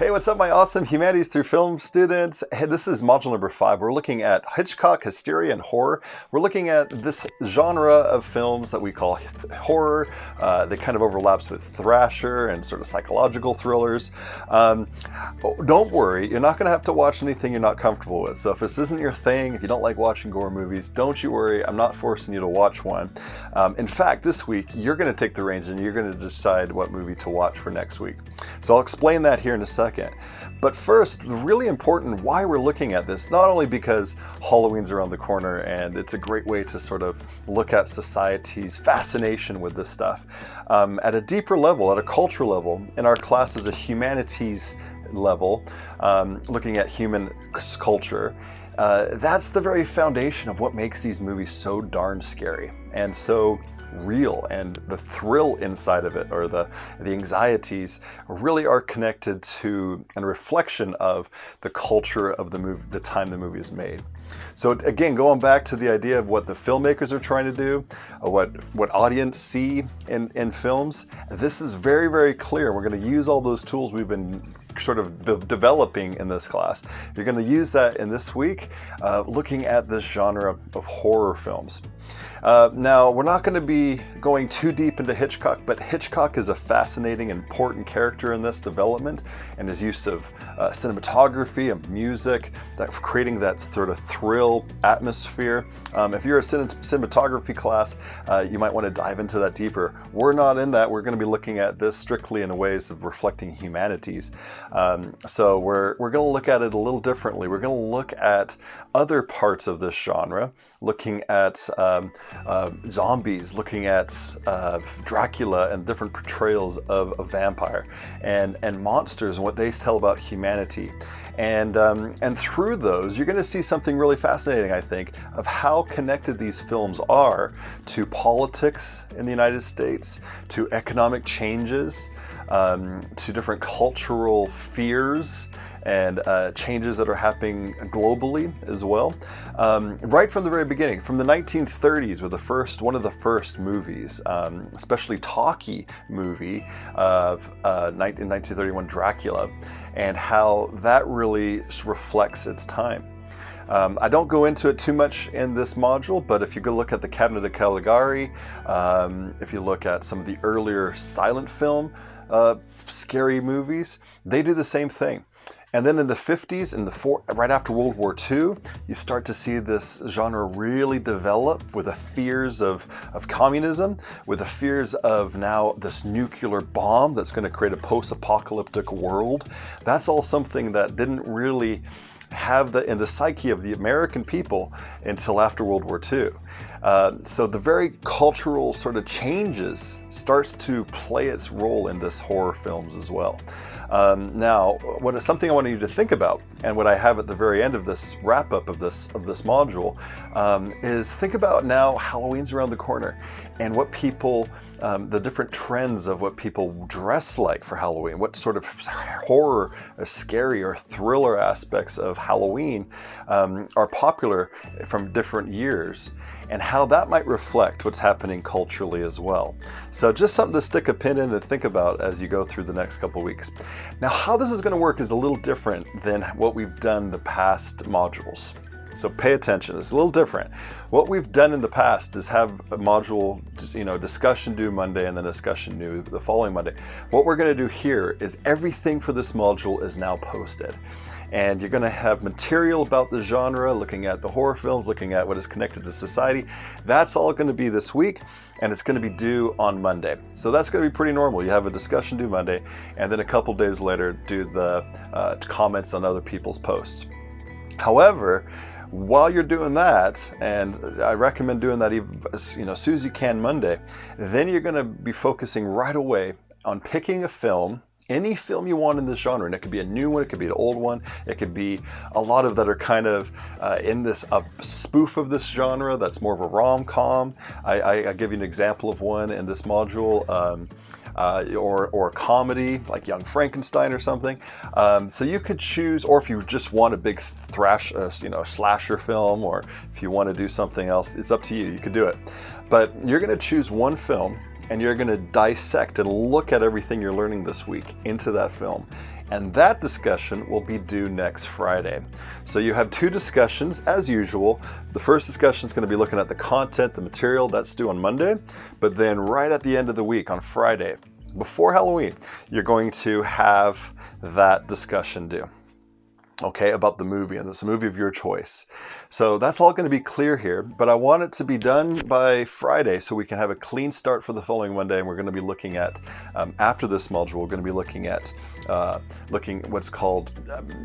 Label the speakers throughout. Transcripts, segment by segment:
Speaker 1: Hey, what's up, my awesome Humanities Through Film students? Hey, this is module number 5. We're looking at Hitchcock, hysteria, and horror. We're looking at this genre of films that we call horror. That kind of overlaps with thrasher and sort of psychological thrillers. Don't worry, you're not going to have to watch anything you're not comfortable with. So if this isn't your thing, if you don't like watching gore movies, don't you worry. I'm not forcing you to watch one. In fact, this week, you're going to take the reins and you're going to decide what movie to watch for next week. So I'll explain that here in a second. But first, really important why we're looking at this, not only because Halloween's around the corner and it's a great way to sort of look at society's fascination with this stuff. At a deeper level, at a cultural level, in our class as a humanities level, looking at human culture, that's the very foundation of what makes these movies so darn scary and so real, and the thrill inside of it, or the anxieties, really are connected to and a reflection of the culture of the movie, the time the movie is made. So again, going back to the idea of what the filmmakers are trying to do, what audience see in films, this is very, very clear. We're going to use all those tools we've been sort of developing in this class. You're going to use that in this week, looking at this genre of horror films. Now, we're not going to be going too deep into Hitchcock, but Hitchcock is a fascinating, important character in this development, and his use of cinematography and music, that creating that sort of thrill atmosphere. If you're a cinematography class, you might want to dive into that deeper. We're not in that. We're going to be looking at this strictly in ways of reflecting humanities. So we're going to look at it a little differently. We're going to look at other parts of this genre, looking at zombies, looking at Dracula and different portrayals of a vampire, and monsters and what they tell about humanity. And through those, you're going to see something really fascinating, I think, of how connected these films are to politics in the United States, to economic changes, to different cultural fears and changes that are happening globally as well. Right from the very beginning, from the 1930s, with one of the first movies, especially talkie movie of in 1931, Dracula, and how that really reflects its time. I don't go into it too much in this module, but if you go look at the Cabinet of Caligari, if you look at some of the earlier silent film scary movies, they do the same thing. And then in the 50s, right after World War II, you start to see this genre really develop with the fears of communism, with the fears of now this nuclear bomb that's going to create a post-apocalyptic world. That's all something that didn't really have in the psyche of the American people until after World War II. So the very cultural sort of changes starts to play its role in this horror films as well. Now, what is something I want you to think about, and what I have at the very end of this wrap-up of this module, is think about now Halloween's around the corner, and what people, the different trends of what people dress like for Halloween, what sort of horror, or scary, or thriller aspects of Halloween are popular from different years, and how that might reflect what's happening culturally as well. So just something to stick a pin in and think about as you go through the next couple weeks. Now, how this is going to work is a little different than what we've done the past modules. So pay attention, it's a little different. What we've done in the past is have a module, discussion due Monday and then discussion due the following Monday. What we're going to do here is everything for this module is now posted. And you're going to have material about the genre, looking at the horror films, looking at what is connected to society. That's all going to be this week, and it's going to be due on Monday. So that's going to be pretty normal. You have a discussion due Monday, and then a couple days later do the comments on other people's posts. However, while you're doing that, and I recommend doing that as soon as you can Monday, then you're going to be focusing right away on picking a film, any film you want in this genre, and it could be a new one, it could be an old one, it could be a lot of that are kind of in this spoof of this genre that's more of a rom-com. I give you an example of one in this module, or a comedy like Young Frankenstein or something. So you could choose, or if you just want a big slasher film, or if you want to do something else, it's up to you. You could do it, but you're going to choose one film and you're going to dissect and look at everything you're learning this week into that film, and that discussion will be due next Friday. So you have 2 discussions as usual. The first discussion is going to be looking at the content, the material, that's due on Monday, but then right at the end of the week on Friday, before Halloween, you're going to have that discussion due. Okay, about the movie, and it's a movie of your choice. So that's all going to be clear here, but I want it to be done by Friday so we can have a clean start for the following Monday. And we're going to be looking at, after this module, we're going to be looking at what's called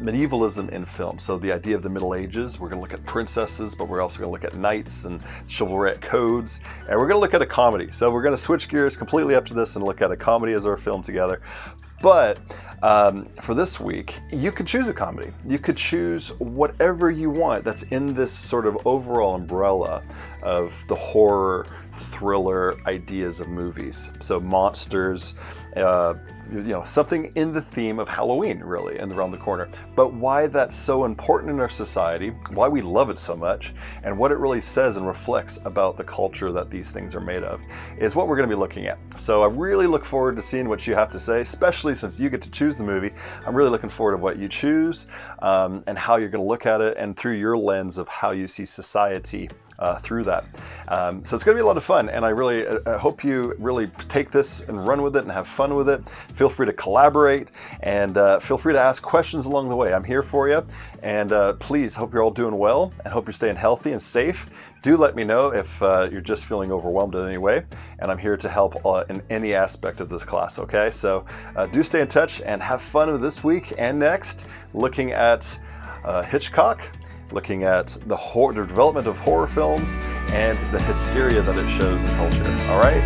Speaker 1: medievalism in film. So the idea of the Middle Ages, we're going to look at princesses, but we're also going to look at knights and chivalric codes, and we're going to look at a comedy. So we're going to switch gears completely up to this and look at a comedy as our film together. But for this week, you could choose a comedy. You could choose whatever you want that's in this sort of overall umbrella of the horror, thriller ideas of movies. So monsters, something in the theme of Halloween, really, and around the corner. But why that's so important in our society, why we love it so much, and what it really says and reflects about the culture that these things are made of, is what we're going to be looking at. So I really look forward to seeing what you have to say, especially since you get to choose the movie. I'm really looking forward to what you choose and how you're going to look at it, and through your lens of how you see society through that. So it's going to be a lot of fun, and I really hope you really take this and run with it and have fun with it. Feel free to collaborate, and feel free to ask questions along the way. I'm here for you, and please, hope you're all doing well, and hope you're staying healthy and safe. Do let me know if you're just feeling overwhelmed in any way, and I'm here to help in any aspect of this class, okay? So do stay in touch and have fun with this week and next, looking at Hitchcock, looking at the development of horror films and the hysteria that it shows in culture. All right?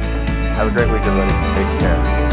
Speaker 1: Have a great week, everybody. Take care.